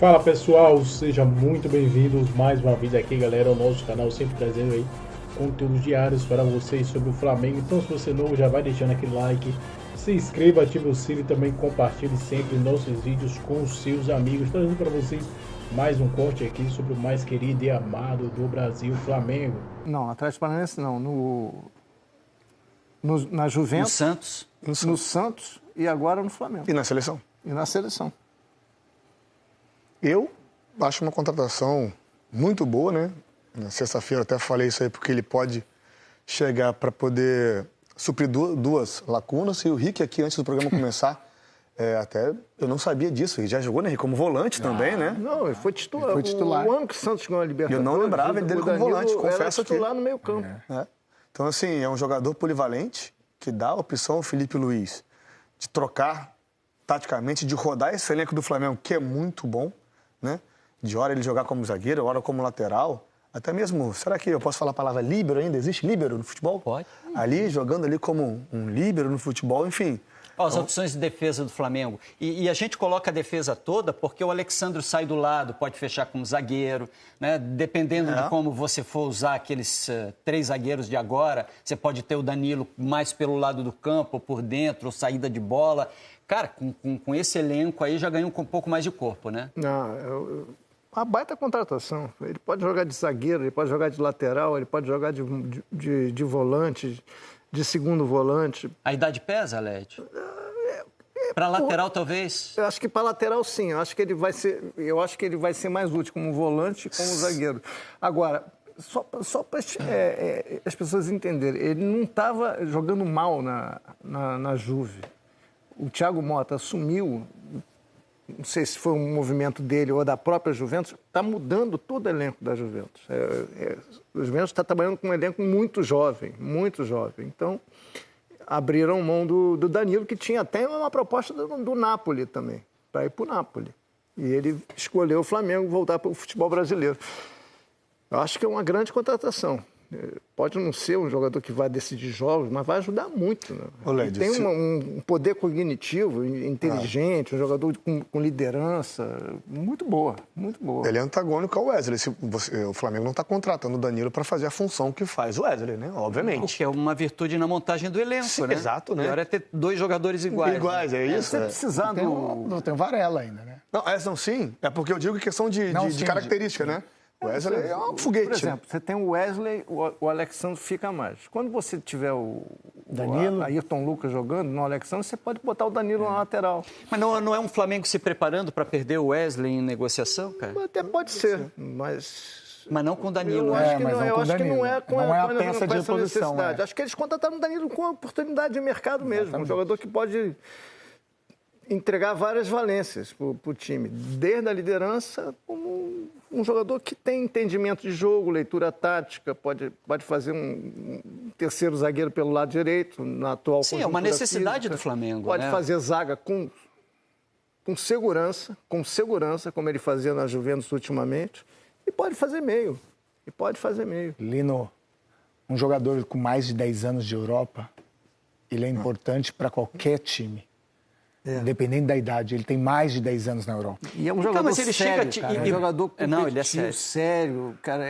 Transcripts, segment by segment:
Fala pessoal, sejam muito bem-vindos mais uma vez aqui, galera, ao nosso canal, sempre trazendo aí conteúdos diários para vocês sobre o Flamengo. Então, se você não, já vai deixando aquele like, se inscreva, ative o sino e também compartilhe sempre nossos vídeos com os seus amigos, trazendo para vocês mais um corte aqui sobre o mais querido e amado do Brasil, Flamengo. Não, Atlético Paranaense não, na Juventus, no Santos e agora no Flamengo. E na seleção? E na seleção. Eu acho uma contratação muito boa, né? Na sexta-feira até falei isso aí, porque ele pode chegar para poder suprir duas lacunas. E o Rick aqui, antes do programa começar, até eu não sabia disso. Ele já jogou, né, como volante também, né? Não, ele foi titular. O ano que o Santos ganhou a Libertadores, eu não lembrava dele como volante, confesso aqui. Titular no meio campo. Então, assim, é um jogador polivalente que dá a opção ao Felipe Luiz de trocar taticamente, de rodar esse elenco do Flamengo, que é muito bom, né? De hora ele jogar como zagueiro, hora como lateral. Até mesmo, será que eu posso falar a palavra líbero ainda? Existe líbero no futebol? Pode. Ali, jogando ali como um líbero no futebol, enfim. As opções de defesa do Flamengo. E a gente coloca a defesa toda porque o Alexandre sai do lado, pode fechar como zagueiro, né? Dependendo de como você for usar aqueles três zagueiros de agora, você pode ter o Danilo mais pelo lado do campo, ou por dentro, ou saída de bola. Cara, com esse elenco aí já ganhou um pouco mais de corpo, né? Não, uma baita contratação. Ele pode jogar de zagueiro, ele pode jogar de lateral, ele pode jogar de volante, de segundo volante. A idade pesa, Led? Para lateral, talvez? Eu acho que para lateral, sim. Eu acho que ele vai ser mais útil como volante e como zagueiro. Agora, só para as pessoas entenderem, ele não estava jogando mal na Juve. O Thiago Motta assumiu, não sei se foi um movimento dele ou da própria Juventus, está mudando todo o elenco da Juventus. O Juventus está trabalhando com um elenco muito jovem, muito jovem. Então, abriram mão do Danilo, que tinha até uma proposta do Napoli também, para ir para o Napoli. E ele escolheu o Flamengo voltar para o futebol brasileiro. Eu acho que é uma grande contratação. Pode não ser um jogador que vai decidir jogos, mas vai ajudar muito. Né? Led, tem um poder cognitivo, inteligente, um jogador com liderança, muito boa, muito boa. Ele é antagônico ao Wesley. O Flamengo não está contratando o Danilo para fazer a função que faz o Wesley, né? Obviamente. O que é uma virtude na montagem do elenco, sim, né? Exato, né? Melhor é ter dois jogadores iguais. Iguais, é isso? Você precisar Não tem o Varela ainda, né? Não, sim. É porque eu digo questão de característica, né? O Wesley é um foguete. Por exemplo, você tem o Wesley, o Alexandre fica mais. Quando você tiver o Danilo, Ayrton Lucas jogando no Alexandre, você pode botar o Danilo na lateral. Mas não é um Flamengo se preparando para perder o Wesley em negociação, cara? Até pode ser, mas não com o Danilo. Eu acho que não, eu acho que não é com a peça de oposição. Acho que eles contrataram o Danilo com a oportunidade de mercado mesmo. Exatamente. Um jogador que pode entregar várias valências para o time, desde a liderança, como um jogador que tem entendimento de jogo, leitura tática, pode fazer um terceiro zagueiro pelo lado direito, na atual Sim, é uma necessidade do Flamengo. Pode fazer zaga com segurança, como ele fazia na Juventus ultimamente, e pode fazer meio. Lino, um jogador com mais de 10 anos de Europa, ele é importante para qualquer time. Independente da idade, ele tem mais de 10 anos na Europa. E é um jogador mas ele sério, chega... cara. É um jogador competitivo, ele é sério, cara,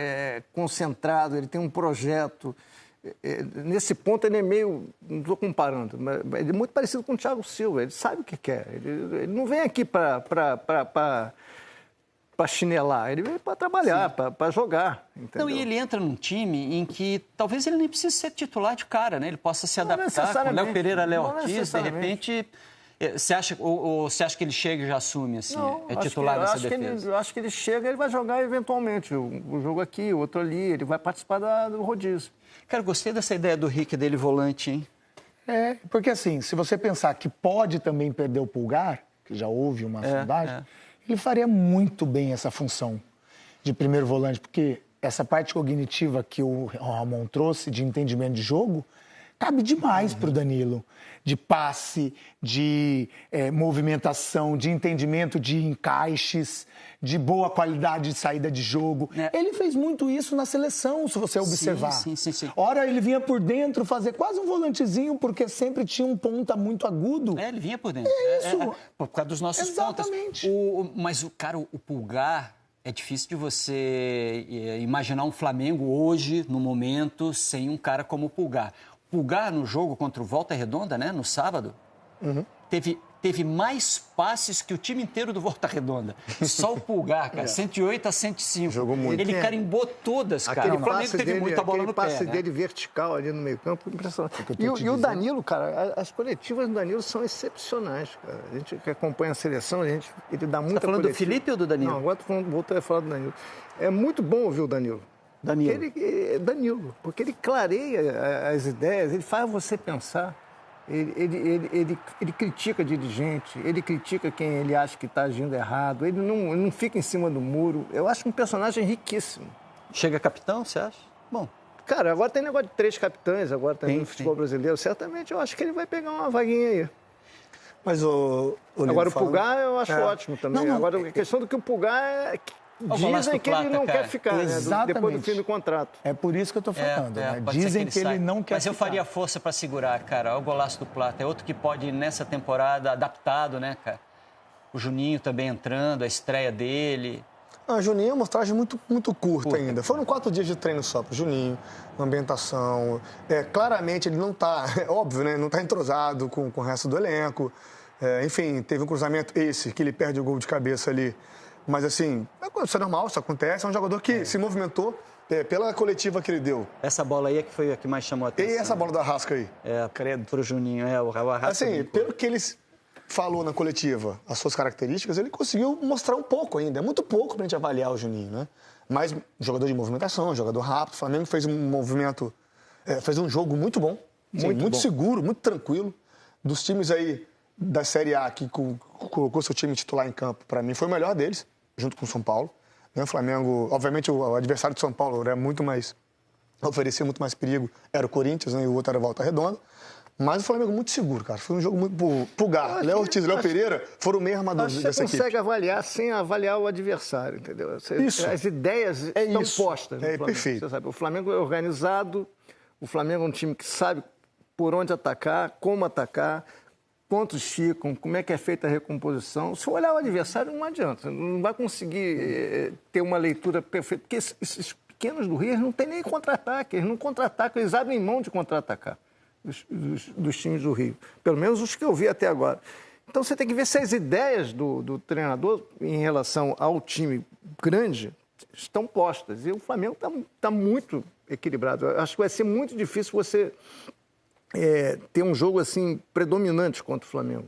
concentrado, ele tem um projeto. Nesse ponto ele é meio, não estou comparando, mas ele é muito parecido com o Thiago Silva, ele sabe o que quer. Ele não vem aqui para chinelar, ele vem para trabalhar, para jogar. Entendeu? Não, e ele entra num time em que talvez ele nem precise ser titular de cara, né? Ele possa se adaptar com Léo Pereira, Léo Ortiz, de repente... Você acha que ele chega e já assume, assim, titular dessa defesa? Eu acho que ele chega e ele vai jogar eventualmente. Um jogo aqui, outro ali, ele vai participar do rodízio. Cara, gostei dessa ideia do Rick dele volante, hein? Porque assim, se você pensar que pode também perder o Pulgar, que já houve uma sondagem, ele faria muito bem essa função de primeiro volante, porque essa parte cognitiva que o Ramon trouxe de entendimento de jogo, cabe demais para o Danilo. De passe, de movimentação, de entendimento de encaixes, de boa qualidade de saída de jogo. Ele fez muito isso na seleção, se você observar. Sim. Ora, ele vinha por dentro fazer quase um volantezinho, porque sempre tinha um ponta muito agudo. Ele vinha por dentro. Isso. Por causa dos nossos Exatamente. pontas. Mas, cara, o Pulgar... É difícil de você imaginar um Flamengo hoje, no momento, sem um cara como o Pulgar. O Pulgar, no jogo contra o Volta Redonda, né, no sábado, teve mais passes que o time inteiro do Volta Redonda. Só o Pulgar, cara, 108 a 105. Jogou muito. Ele carimbou todas, cara. O Flamengo teve muita bola no pé. Aquele passe dele vertical ali no meio campo, impressionante. E o Danilo, cara, as coletivas do Danilo são excepcionais, cara. A gente que acompanha a seleção, ele dá muita Tá falando coletiva. do Felipe ou do Danilo? Não, agora voltei a falar do Danilo. É muito bom ouvir o Danilo. Danilo, porque ele clareia as ideias, ele faz você pensar. Ele critica dirigente, ele critica quem ele acha que está agindo errado, ele não fica em cima do muro. Eu acho um personagem riquíssimo. Chega capitão, você acha? Bom. Cara, agora tem negócio de 3 capitães agora também no futebol brasileiro. Certamente eu acho que ele vai pegar uma vaguinha aí. Mas agora o Pulgar eu acho ótimo também. Agora a questão do que o Pulgar dizem que ele não quer ficar, né, depois do fim do contrato. É por isso que eu estou falando. Dizem que ele não quer Mas eu faria força para segurar, cara. Olha o golaço do Plata. É outro que pode, nessa temporada, adaptado, né, cara? O Juninho também entrando, a estreia dele. Juninho é uma amostragem muito curta ainda. Foram 4 dias de treino só para o Juninho, uma ambientação. Claramente ele não está, óbvio, né? Não está entrosado com o resto do elenco. Enfim, teve um cruzamento que ele perde o gol de cabeça ali. Mas, assim, isso é normal, isso acontece. É um jogador que se movimentou pela coletiva que ele deu. Essa bola aí é que foi a que mais chamou a atenção. E essa bola do Arrasca aí? Credo. Pro Juninho, o Arrasca. Assim, pelo que ele falou na coletiva, as suas características, ele conseguiu mostrar um pouco ainda. É muito pouco pra gente avaliar o Juninho, né? Mas jogador de movimentação, jogador rápido. O Flamengo fez um movimento, fez um jogo muito bom. Muito seguro, muito tranquilo. Dos times aí da Série A que colocou seu time titular em campo, para mim, foi o melhor deles, junto com o São Paulo. O Flamengo, obviamente, o adversário do São Paulo era oferecia muito mais perigo, era o Corinthians, né, e o outro era a Volta Redonda. Mas o Flamengo muito seguro, cara. Foi um jogo muito Pulgar. Léo Ortiz e Léo Pereira foram meio armadores dessa equipe. Você consegue avaliar sem avaliar o adversário, entendeu? Isso. As ideias estão postas no Flamengo. Perfeito. Você sabe, o Flamengo é organizado, o Flamengo é um time que sabe por onde atacar, como atacar, quantos ficam, como é que é feita a recomposição. Se olhar o adversário, não adianta. Não vai conseguir ter uma leitura perfeita. Porque esses pequenos do Rio, eles não têm nem contra-ataque. Eles não contra-atacam, eles abrem mão de contra-atacar. Dos times do Rio. Pelo menos os que eu vi até agora. Então você tem que ver se as ideias do treinador em relação ao time grande estão postas. E o Flamengo está muito equilibrado. Eu acho que vai ser muito difícil você ter um jogo assim predominante contra o Flamengo,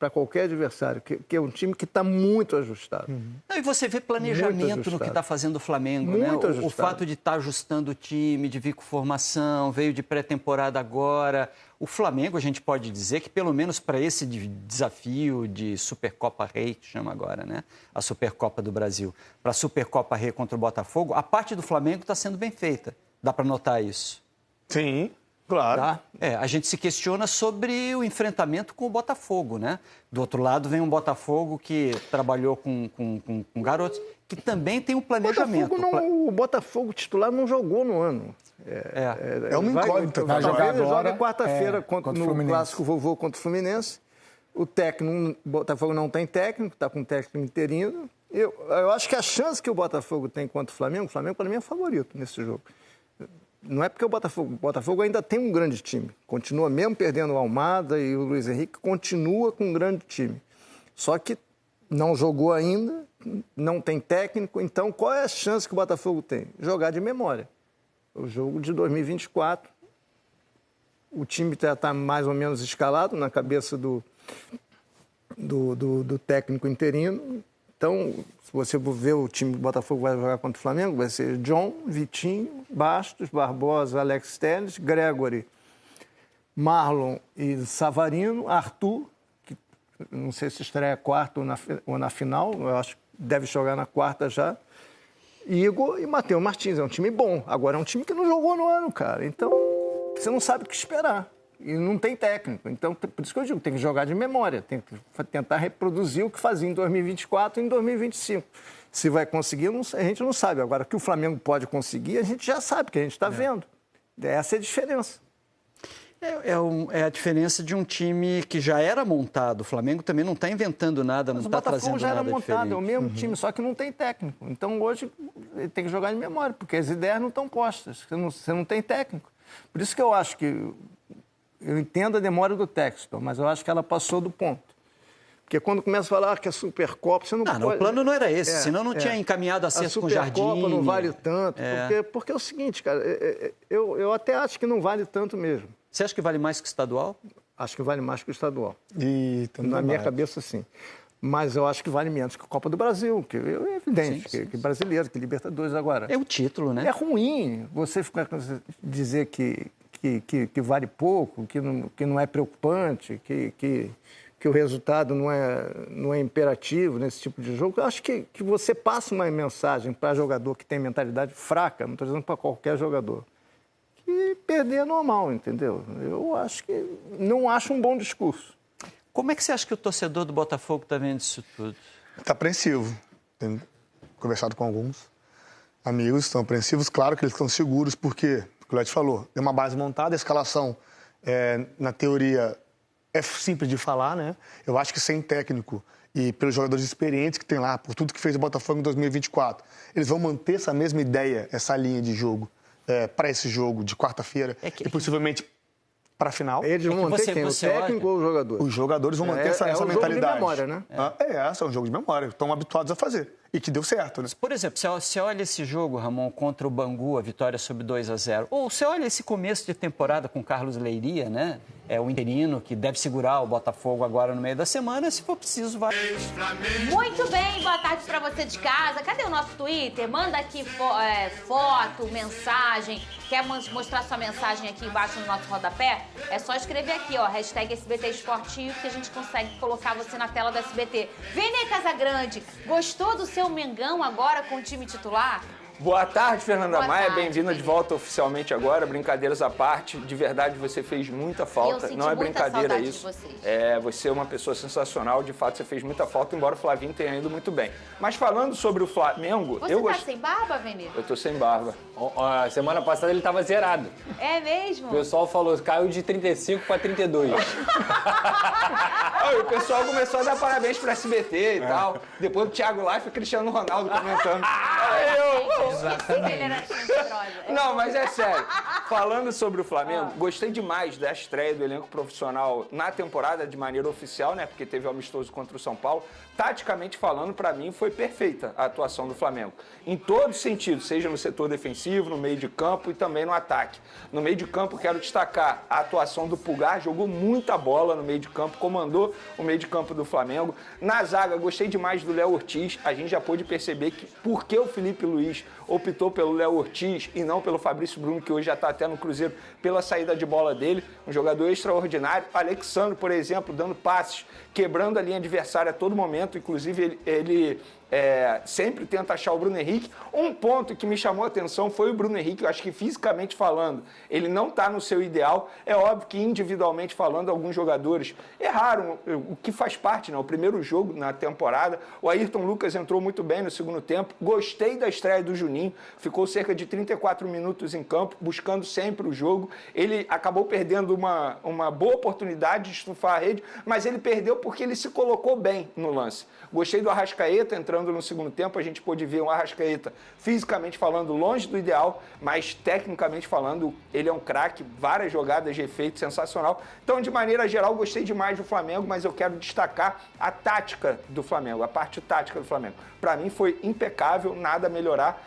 para qualquer adversário, que é um time que está muito ajustado. E você vê planejamento no que está fazendo o Flamengo, né? O fato de estar ajustando o time, de vir com formação, veio de pré-temporada agora. O Flamengo, a gente pode dizer que, pelo menos para esse desafio de Supercopa Rei, que chama agora, né? A Supercopa do Brasil, para a Supercopa Rei contra o Botafogo, a parte do Flamengo está sendo bem feita. Dá para notar isso? Sim. Claro. Tá? A gente se questiona sobre o enfrentamento com o Botafogo, né? Do outro lado vem um Botafogo que trabalhou com garotos, que também tem um planejamento. O Botafogo titular não jogou no ano. É uma incógnita. Vai jogar agora. Joga quarta-feira no Clássico Vovô contra o Fluminense. O Botafogo não tem técnico, está com um técnico interino. Eu acho que a chance que o Botafogo tem contra o Flamengo para mim é favorito nesse jogo. Não é porque o Botafogo ainda tem um grande time. Continua, mesmo perdendo o Almada e o Luiz Henrique, continua com um grande time. Só que não jogou ainda, não tem técnico. Então, qual é a chance que o Botafogo tem? Jogar de memória. O jogo de 2024, o time está mais ou menos escalado na cabeça do técnico interino. Então, se você ver o time do Botafogo vai jogar contra o Flamengo, vai ser John, Vitinho, Bastos, Barbosa, Alex Telles, Gregory, Marlon e Savarino, Arthur, que não sei se estreia quarta ou na final, eu acho que deve jogar na quarta já, Igor e Matheus Martins. É um time bom. Agora é um time que não jogou no ano, cara. Então, você não sabe o que esperar. E não tem técnico. Então, por isso que eu digo, tem que jogar de memória, tem que tentar reproduzir o que fazia em 2024 e em 2025. Se vai conseguir, a gente não sabe. Agora, que o Flamengo pode conseguir, a gente já sabe, que a gente está vendo. Essa é a diferença. É a diferença de um time que já era montado. O Flamengo também não está inventando nada, não está trazendo nada diferente. O Botafogo já era montado, é o mesmo time, só que não tem técnico. Então, hoje, ele tem que jogar de memória, porque as ideias não estão postas. Você não tem técnico. Por isso que eu acho que... Eu entendo a demora do Textor, mas eu acho que ela passou do ponto. Porque quando começa a falar que a Supercopa, você não pode... o plano não era esse, senão não tinha encaminhado acerto com o Jardim. A Supercopa não vale tanto, porque é o seguinte, cara, eu até acho que não vale tanto mesmo. Você acha que vale mais que o estadual? Acho que vale mais que o estadual. Na minha cabeça, sim. Mas eu acho que vale menos que a Copa do Brasil, que é evidente, sim. Que brasileiro, que Libertadores agora. É o título, né? É ruim você dizer que vale pouco, que não é preocupante, que o resultado não é imperativo nesse tipo de jogo. Eu acho que você passa uma mensagem para jogador que tem mentalidade fraca, não estou dizendo para qualquer jogador, que perder é normal, entendeu? Eu acho que não acho um bom discurso. Como é que você acha que o torcedor do Botafogo está vendo isso tudo? Está apreensivo. Tenho conversado com alguns amigos, estão apreensivos. Claro que eles estão seguros, porque... O Led falou, tem uma base montada, a escalação, na teoria, é simples de falar, né? Eu acho que sem técnico e pelos jogadores experientes que tem lá, por tudo que fez o Botafogo em 2024, eles vão manter essa mesma ideia, essa linha de jogo, para esse jogo de quarta-feira e possivelmente para a final. Eles vão manter quem? O técnico ou o jogador? Os jogadores vão manter essa mentalidade. É um jogo de memória, né? É um jogo de memória, estão habituados a fazer. E que deu certo, né? Por exemplo, você olha esse jogo, Ramon, contra o Bangu, a vitória sobre 2-0. Ou você olha esse começo de temporada com o Carlos Leiria, né? O interino que deve segurar o Botafogo agora no meio da semana, se for preciso, vai. Muito bem, boa tarde pra você de casa. Cadê o nosso Twitter? Manda aqui foto, mensagem. Quer mostrar sua mensagem aqui embaixo no nosso rodapé? É só escrever aqui, ó, #SBT Esportivo, que a gente consegue colocar você na tela do SBT. Vene Casagrande, gostou do seu Mengão agora com o time titular? Boa tarde, Fernanda Boa Maia. tarde, Bem-vinda de volta oficialmente agora. Brincadeiras à parte. De verdade, você fez muita falta. Eu senti não é muita brincadeira saudade isso. de vocês. Você é uma pessoa sensacional. De fato, você fez muita falta, embora o Flavinho tenha ido muito bem. Mas falando sobre o Flamengo... Você tá sem barba, Vene? Eu tô sem barba. Semana passada ele tava zerado. É mesmo? O pessoal falou, caiu de 35 para 32. O pessoal começou a dar parabéns pro SBT e tal. Depois o Thiago Life e o Cristiano Ronaldo comentando. Exatamente. Não, mas é sério. Falando sobre o Flamengo, gostei demais da estreia do elenco profissional na temporada de maneira oficial, né? Porque teve o amistoso contra o São Paulo. Taticamente falando, para mim, foi perfeita a atuação do Flamengo. Em todos os sentidos, seja no setor defensivo, no meio de campo e também no ataque. No meio de campo, quero destacar a atuação do Pulgar, jogou muita bola no meio de campo, comandou o meio de campo do Flamengo. Na zaga, gostei demais do Léo Ortiz. A gente já pôde perceber que por que o Felipe Luiz optou pelo Léo Ortiz e não pelo Fabrício Bruno, que hoje já está até no Cruzeiro, pela saída de bola dele. Um jogador extraordinário. Alexandre, por exemplo, dando passes, quebrando a linha adversária a todo momento. Inclusive, ele sempre tenta achar o Bruno Henrique. Um ponto que me chamou a atenção foi o Bruno Henrique. Eu acho que fisicamente falando, ele não está no seu ideal. É óbvio que individualmente falando, alguns jogadores erraram, o que faz parte, né? O primeiro jogo na temporada. O Ayrton Lucas entrou muito bem no segundo tempo. Gostei da estreia do Juninho. Ficou cerca de 34 minutos em campo, buscando sempre o jogo. Ele acabou perdendo uma boa oportunidade de estufar a rede, mas ele perdeu porque ele se colocou bem no lance. Gostei do Arrascaeta entrando no segundo tempo. A gente pôde ver um Arrascaeta fisicamente falando longe do ideal, mas tecnicamente falando ele é um craque, várias jogadas de efeito, sensacional. Então, de maneira geral, gostei demais do Flamengo, mas eu quero destacar a tática do Flamengo, a parte tática do Flamengo. Para mim foi impecável, nada a melhorar.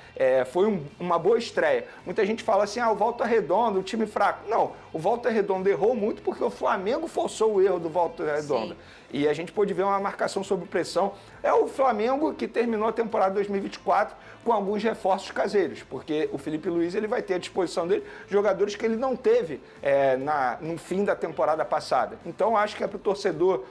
Foi uma boa estreia. Muita gente fala assim, o Volta Redonda, o time fraco. Não, o Volta Redonda errou muito porque o Flamengo forçou o erro do Volta Redonda. Sim. E a gente pôde ver uma marcação sob pressão. É o Flamengo que terminou a temporada 2024 com alguns reforços caseiros, porque o Felipe Luiz ele vai ter à disposição dele jogadores que ele não teve no fim da temporada passada. Então, acho que é para o torcedor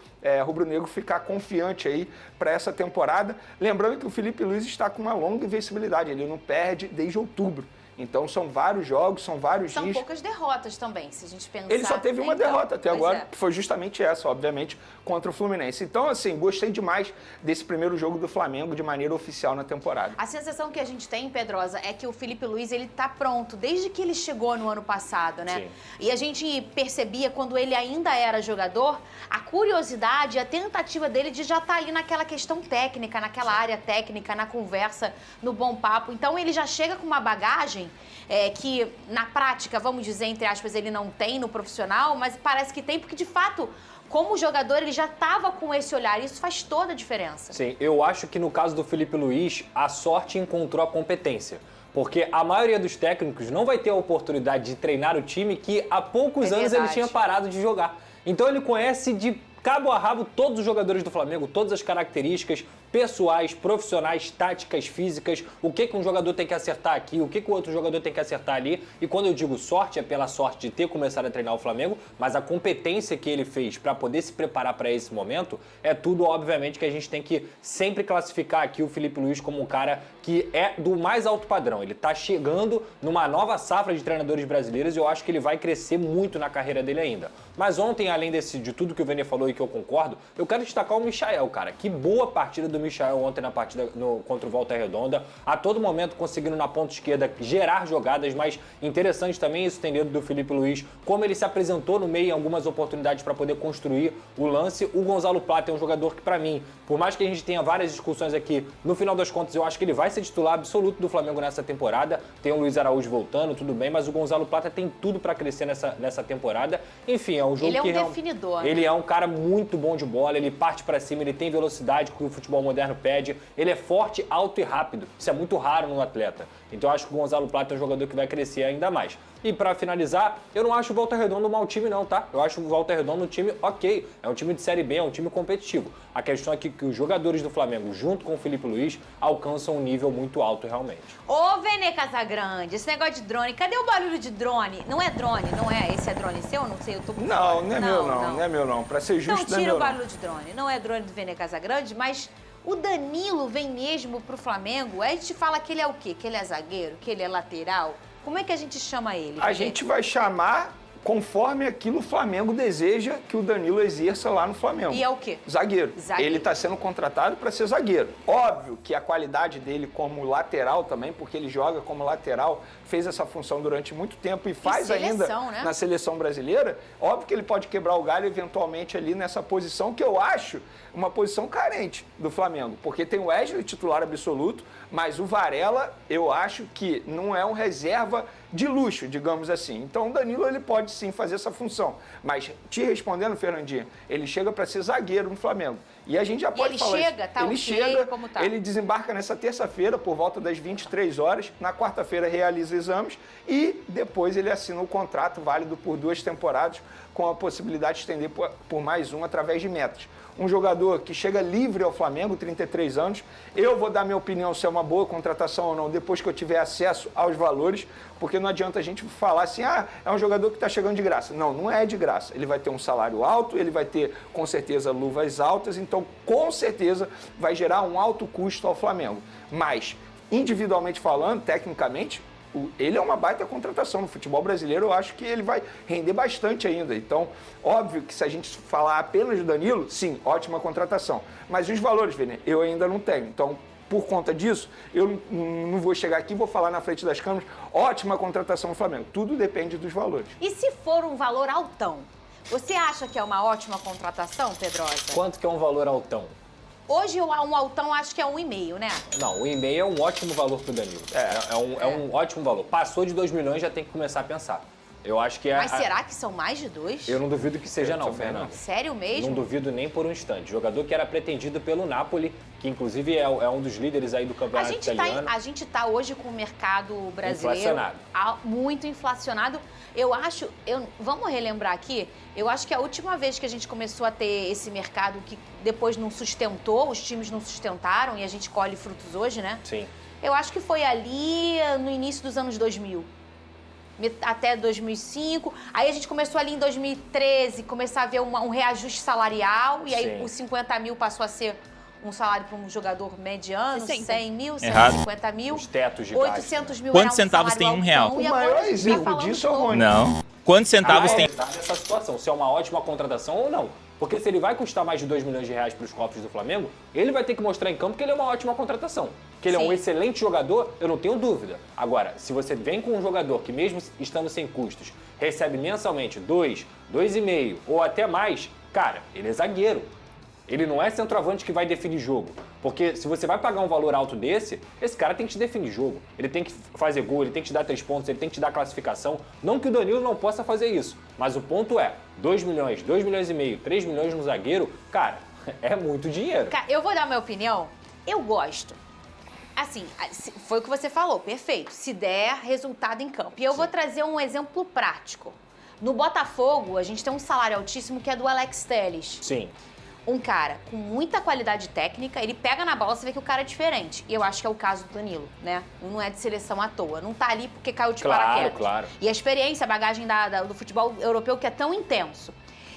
rubro-negro ficar confiante aí para essa temporada. Lembrando que o Felipe Luiz está com uma longa invencibilidade, ele não perde desde outubro. Então são vários jogos, são vários dias. São poucas derrotas também, se a gente pensar. Ele só teve uma derrota até pois agora, que foi justamente essa, obviamente, contra o Fluminense. Então, assim, gostei demais desse primeiro jogo do Flamengo de maneira oficial na temporada. A sensação que a gente tem, Pedrosa, é que o Felipe Luiz, ele tá pronto, desde que ele chegou no ano passado, né? Sim. E a gente percebia, quando ele ainda era jogador, a curiosidade, a tentativa dele de já estar ali naquela questão técnica, naquela área técnica, na conversa, no bom papo. Então, ele já chega com uma bagagem que, na prática, vamos dizer, entre aspas, ele não tem no profissional, mas parece que tem, porque, de fato, como jogador, ele já estava com esse olhar. Isso faz toda a diferença. Sim, eu acho que no caso do Felipe Luiz, a sorte encontrou a competência. Porque a maioria dos técnicos não vai ter a oportunidade de treinar o time que há poucos anos ele tinha parado de jogar. Então ele conhece de cabo a rabo todos os jogadores do Flamengo, todas as características pessoais, profissionais, táticas, físicas, o que um jogador tem que acertar aqui, o que o outro jogador tem que acertar ali. E quando eu digo sorte, é pela sorte de ter começado a treinar o Flamengo, mas a competência que ele fez para poder se preparar para esse momento é tudo, obviamente, que a gente tem que sempre classificar aqui o Felipe Luiz como um cara que é do mais alto padrão. Ele está chegando numa nova safra de treinadores brasileiros e eu acho que ele vai crescer muito na carreira dele ainda. Mas ontem, além de tudo que o Vene falou e que eu concordo, eu quero destacar o Michael, cara. Que boa partida do Michael ontem na partida contra o Volta Redonda. A todo momento conseguindo na ponta esquerda gerar jogadas, mas interessante também isso tem dedo do Felipe Luiz, como ele se apresentou no meio em algumas oportunidades para poder construir o lance. O Gonzalo Plata é um jogador que, para mim, por mais que a gente tenha várias discussões aqui, no final das contas eu acho que ele vai ser titular absoluto do Flamengo nessa temporada. Tem o Luiz Araújo voltando, tudo bem, mas o Gonzalo Plata tem tudo para crescer nessa temporada. Enfim, é um jogo que... Ele é um definidor. Ele é um cara muito bom de bola, ele parte para cima, ele tem velocidade que o futebol moderno pede, ele é forte, alto e rápido. Isso é muito raro no atleta. Então eu acho que o Gonzalo Plata é um jogador que vai crescer ainda mais. E para finalizar, eu não acho o Volta Redonda um mau time não, tá? Eu acho o Volta Redonda um time ok. É um time de Série B, é um time competitivo. A questão é que os jogadores do Flamengo, junto com o Felipe Luiz, alcançam um nível muito alto realmente. Ô, Vene Casagrande, esse negócio de drone, cadê o barulho de drone? Não é drone, não é? Esse é drone seu? Não sei, eu tô... Não é meu não, não é meu não. Pra ser justo, então tira o barulho de drone. Não é drone do Vene Casagrande, mas... O Danilo vem mesmo pro Flamengo? Aí a gente fala que ele é o quê? Que ele é zagueiro? Que ele é lateral? Como é que a gente chama ele? A gente vai chamar conforme aquilo o Flamengo deseja que o Danilo exerça lá no Flamengo. E é o quê? Zagueiro. Ele está sendo contratado para ser zagueiro. Óbvio que a qualidade dele como lateral também, porque ele joga como lateral, fez essa função durante muito tempo e faz ainda na seleção brasileira. Óbvio que ele pode quebrar o galho eventualmente ali nessa posição que eu acho uma posição carente do Flamengo, porque tem o Wesley titular absoluto, mas o Varela eu acho que não é um reserva de luxo, digamos assim. Então o Danilo ele pode sim fazer essa função, mas te respondendo, Fernandinho, ele chega para ser zagueiro no Flamengo. E a gente já pode falar isso. Ele chega, como tá? Ele desembarca nessa terça-feira por volta das 23 horas, na quarta-feira realiza exames e depois ele assina o contrato válido por 2 temporadas com a possibilidade de estender por mais um através de metas. Um jogador que chega livre ao Flamengo, 33 anos. Eu vou dar minha opinião se é uma boa contratação ou não depois que eu tiver acesso aos valores, porque não adianta a gente falar assim, é um jogador que está chegando de graça. Não, não é de graça. Ele vai ter um salário alto, ele vai ter, com certeza, luvas altas, então, com certeza, vai gerar um alto custo ao Flamengo. Mas, individualmente falando, tecnicamente, ele é uma baita contratação no futebol brasileiro, eu acho que ele vai render bastante ainda. Então, óbvio que se a gente falar apenas do Danilo, sim, ótima contratação. Mas os valores, Vene, eu ainda não tenho. Então, por conta disso, eu não vou chegar aqui e vou falar na frente das câmeras, ótima contratação do Flamengo. Tudo depende dos valores. E se for um valor altão, você acha que é uma ótima contratação, Pedrosa? Quanto que é um valor altão? Hoje um altão acho que é 1,5, né? Não, 1,5 é um ótimo valor pro Danilo. É um ótimo valor. Passou de 2 milhões, já tem que começar a pensar. Eu acho que Mas será que são mais de 2? Eu não duvido que seja não, Fernando. Sério mesmo? Não duvido nem por um instante. Jogador que era pretendido pelo Napoli, que inclusive é um dos líderes aí do campeonato italiano. A gente tá hoje com o mercado brasileiro muito inflacionado. Eu acho, vamos relembrar aqui, eu acho que a última vez que a gente começou a ter esse mercado que depois não sustentou, os times não sustentaram e a gente colhe frutos hoje, né? Sim. Eu acho que foi ali no início dos anos 2000. Até 2005, aí a gente começou ali em 2013, começar a ver um reajuste salarial, e aí os 50 mil passou a ser um salário para um jogador mediano, 100 mil, Errado. 150 mil. Os tetos de 800 mil Quantos era um centavos tem salário R$1? altão, e O agora maior a gente tá exemplo falando disso é o todo. Rony. Não. Quantos centavos tem? Nessa situação, se é uma ótima contratação ou não. Porque se ele vai custar mais de 2 milhões de reais para os cofres do Flamengo, ele vai ter que mostrar em campo que ele é uma ótima contratação. Que ele é um Sim. excelente jogador, eu não tenho dúvida. Agora, se você vem com um jogador que mesmo estando sem custos, recebe mensalmente 2, 2,5 ou até mais, cara, ele é zagueiro. Ele não é centroavante que vai definir jogo. Porque se você vai pagar um valor alto desse, esse cara tem que te definir jogo. Ele tem que fazer gol, ele tem que te dar 3 pontos, ele tem que te dar classificação. Não que o Danilo não possa fazer isso. Mas o ponto é, 2 milhões, 2 milhões e meio, 3 milhões no zagueiro, cara, é muito dinheiro. Cara, eu vou dar minha opinião. Eu gosto. Assim, foi o que você falou, perfeito. Se der resultado em campo. E eu vou trazer um exemplo prático. No Botafogo, a gente tem um salário altíssimo que é do Alex Telles. Sim. Um cara com muita qualidade técnica, ele pega na bola, você vê que o cara é diferente. E eu acho que é o caso do Danilo, né? Não é de seleção à toa. Não tá ali porque caiu de paraquedas. Claro. E a experiência, a bagagem do futebol europeu que é tão intenso.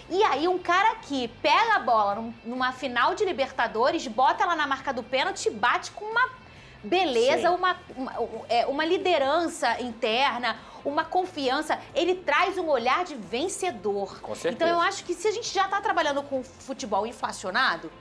E aí um cara que pega a bola numa final de Libertadores, bota ela na marca do pênalti e bate com uma beleza, uma liderança interna, uma confiança. Ele traz um olhar de vencedor. Com certeza. Então eu acho que se a gente já tá trabalhando com futebol inflacionado,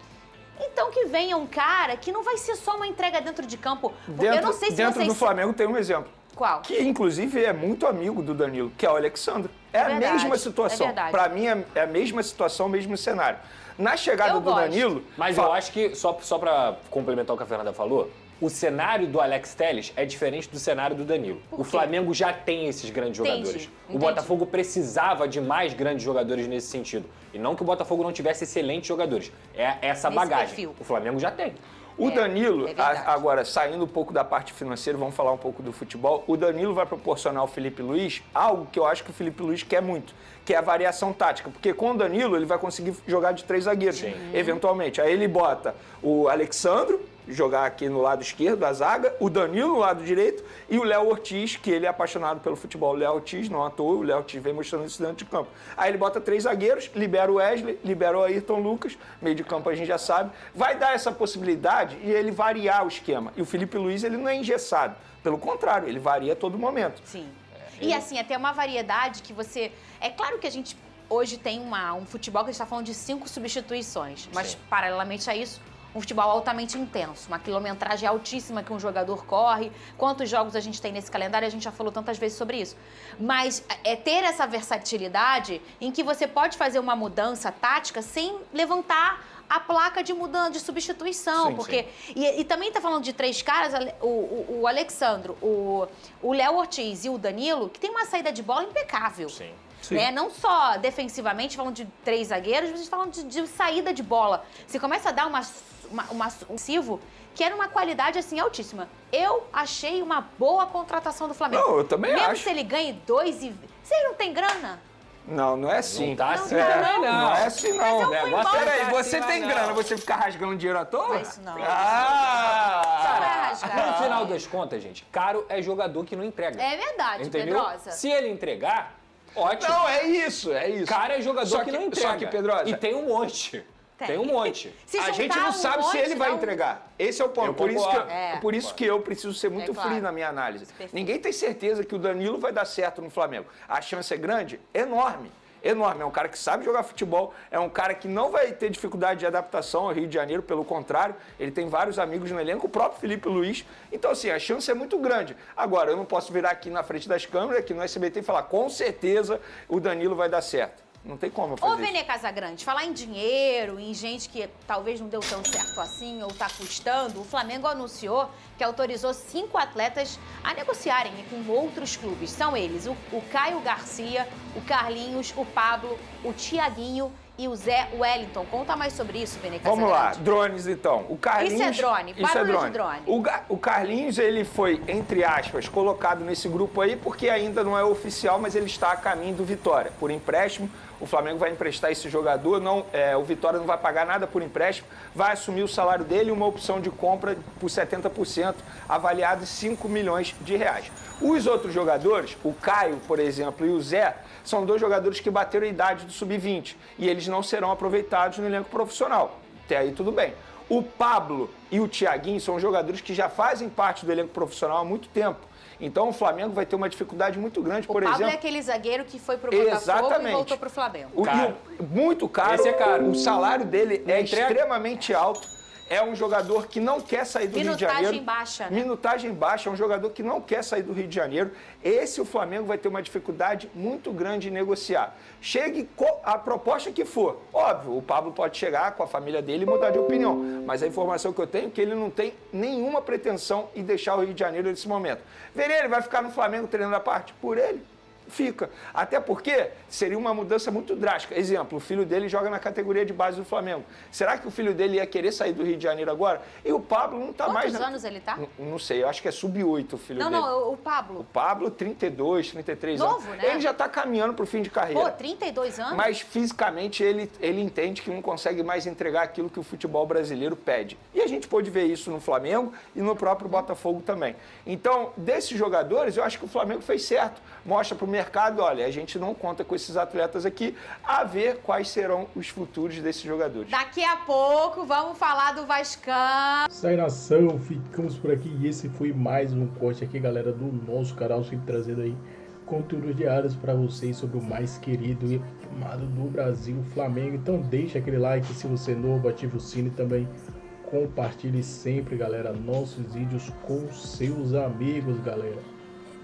então que venha um cara que não vai ser só uma entrega dentro de campo. Porque eu não sei se dentro vocês... do Flamengo tem um exemplo. Qual? Que, inclusive, é muito amigo do Danilo, que é o Alexandre. É a verdade, mesma situação. é verdade. Pra mim, é a mesma situação, o mesmo cenário. Na chegada Eu do gosto. Danilo... Mas eu acho que, só pra complementar o que a Fernanda falou, o cenário do Alex Telles é diferente do cenário do Danilo. Por O quê? Flamengo já tem esses grandes jogadores. O entendi. Botafogo precisava de mais grandes jogadores nesse sentido. E não que o Botafogo não tivesse excelentes jogadores. É essa Nesse bagagem. perfil. O Flamengo já tem. O Danilo, verdade. agora, saindo um pouco da parte financeira, vamos falar um pouco do futebol. O Danilo vai proporcionar ao Felipe Luiz algo que eu acho que o Felipe Luiz quer muito, que é a variação tática. Porque com o Danilo, ele vai conseguir jogar de 3 zagueiros, eventualmente. Aí ele bota o Alexandro, jogar aqui no lado esquerdo da zaga, o Danilo no lado direito e o Léo Ortiz, que ele é apaixonado pelo futebol. O Léo Ortiz, não à toa, o Léo Ortiz vem mostrando isso dentro de campo. Aí ele bota 3 zagueiros, libera o Wesley, libera o Ayrton Lucas, meio de campo a gente já sabe. Vai dar essa possibilidade e ele variar o esquema. E o Felipe Luiz, ele não é engessado. Pelo contrário, ele varia a todo momento. Sim. E assim, até uma variedade que você... É claro que a gente hoje tem um futebol que a gente está falando de 5 substituições, mas paralelamente a isso, um futebol altamente intenso, uma quilometragem altíssima que um jogador corre. Quantos jogos a gente tem nesse calendário? A gente já falou tantas vezes sobre isso. Mas é ter essa versatilidade em que você pode fazer uma mudança tática sem levantar a placa de mudança, de substituição. Sim, porque E também tá falando de 3 caras, o Alexandro, o Léo Ortiz e o Danilo, que tem uma saída de bola impecável. Sim. Né? Não só defensivamente, falando de 3 zagueiros, mas falando de saída de bola. Você começa a dar um ofensivo que era uma qualidade assim altíssima. Eu achei uma boa contratação do Flamengo. Não, eu também Mesmo acho. se ele ganhe 2 e... Vocês não tem grana? Não, não é assim. Não tá assim tá, também, não. Não é assim, não. Mas eu fui embora. Peraí, você Assim, tem não. grana, você ficar rasgando dinheiro à toa? Isso não. Ah! Não é rasgar. No final das contas, gente, caro é jogador que não entrega. É verdade, Entendeu? Pedrosa. Se ele entregar, ótimo. Não, é isso, é isso. Cara é jogador Só que que- não entrega. só que, Pedrosa- E tem um monte. Tem um monte. Se A gente juntar não um sabe se monte, ele vai dá um- entregar. Esse é o ponto. Eu Por isso, concordo. por isso que eu preciso ser muito claro. frio na minha análise. Perfeito. Ninguém tem certeza que o Danilo vai dar certo no Flamengo. A chance é grande? Enorme. Enorme. É um cara que sabe jogar futebol, é um cara que não vai ter dificuldade de adaptação ao Rio de Janeiro, pelo contrário, ele tem vários amigos no elenco, o próprio Felipe Luiz. Então, assim, a chance é muito grande. Agora, eu não posso virar aqui na frente das câmeras, aqui no SBT, e falar, com certeza o Danilo vai dar certo. Não tem como eu Ô, fazer isso. Vene Casagrande, falar em dinheiro, em gente que talvez não deu tão certo assim ou tá custando, o Flamengo anunciou que autorizou 5 atletas a negociarem com outros clubes. São eles o Caio Garcia, o Carlinhos, o Pablo, o Tiaguinho e o Zé Wellington. Conta mais sobre isso, Vene Casagrande. Vamos lá, drones então. O Carlinhos, Isso é drone, barulho de drone. O Carlinhos, ele foi, entre aspas, colocado nesse grupo aí porque ainda não é oficial, mas ele está a caminho do Vitória, por empréstimo. O Flamengo vai emprestar esse jogador, o Vitória não vai pagar nada por empréstimo, vai assumir o salário dele e uma opção de compra por 70%, avaliado em 5 milhões de reais. Os outros jogadores, o Caio, por exemplo, e o Zé, são 2 jogadores que bateram a idade do sub-20 e eles não serão aproveitados no elenco profissional. Até aí tudo bem. O Pablo e o Thiaguinho são jogadores que já fazem parte do elenco profissional há muito tempo. Então o Flamengo vai ter uma dificuldade muito grande, por exemplo. O Pablo é aquele zagueiro que foi pro Botafogo e voltou pro Flamengo. Muito caro. Esse é caro. O salário dele é extremamente alto. É um jogador que não quer sair do Rio de Janeiro. Minutagem baixa, né? Minutagem baixa, é um jogador que não quer sair do Rio de Janeiro. Esse o Flamengo vai ter uma dificuldade muito grande em negociar. Chegue a proposta que for. Óbvio, o Pablo pode chegar com a família dele e mudar de opinião. Mas a informação que eu tenho é que ele não tem nenhuma pretensão em deixar o Rio de Janeiro nesse momento. Verê, ele vai ficar no Flamengo treinando a parte? Por ele. Fica. Até porque seria uma mudança muito drástica. Exemplo, o filho dele joga na categoria de base do Flamengo. Será que o filho dele ia querer sair do Rio de Janeiro agora? E o Pablo não está mais... Quantos anos ele tá? Não sei, eu acho que é sub-8 o filho dele. Não, o Pablo. O Pablo, 32, 33 anos. Novo, né? Ele já está caminhando para o fim de carreira. Pô, 32 anos? Mas fisicamente ele entende que não consegue mais entregar aquilo que o futebol brasileiro pede. E a gente pôde ver isso no Flamengo e no próprio Botafogo também. Então, desses jogadores, eu acho que o Flamengo fez certo. Mostra para o mercado, olha, a gente não conta com esses atletas aqui, a ver quais serão os futuros desses jogadores. Daqui a pouco vamos falar do Vascão. Sai nação, ficamos por aqui e esse foi mais um corte aqui, galera, do nosso canal, sempre trazendo aí conteúdos diários para vocês sobre o mais querido e amado do Brasil, Flamengo. Então deixa aquele like se você é novo, ative o sino e também compartilhe sempre, galera, nossos vídeos com seus amigos, galera.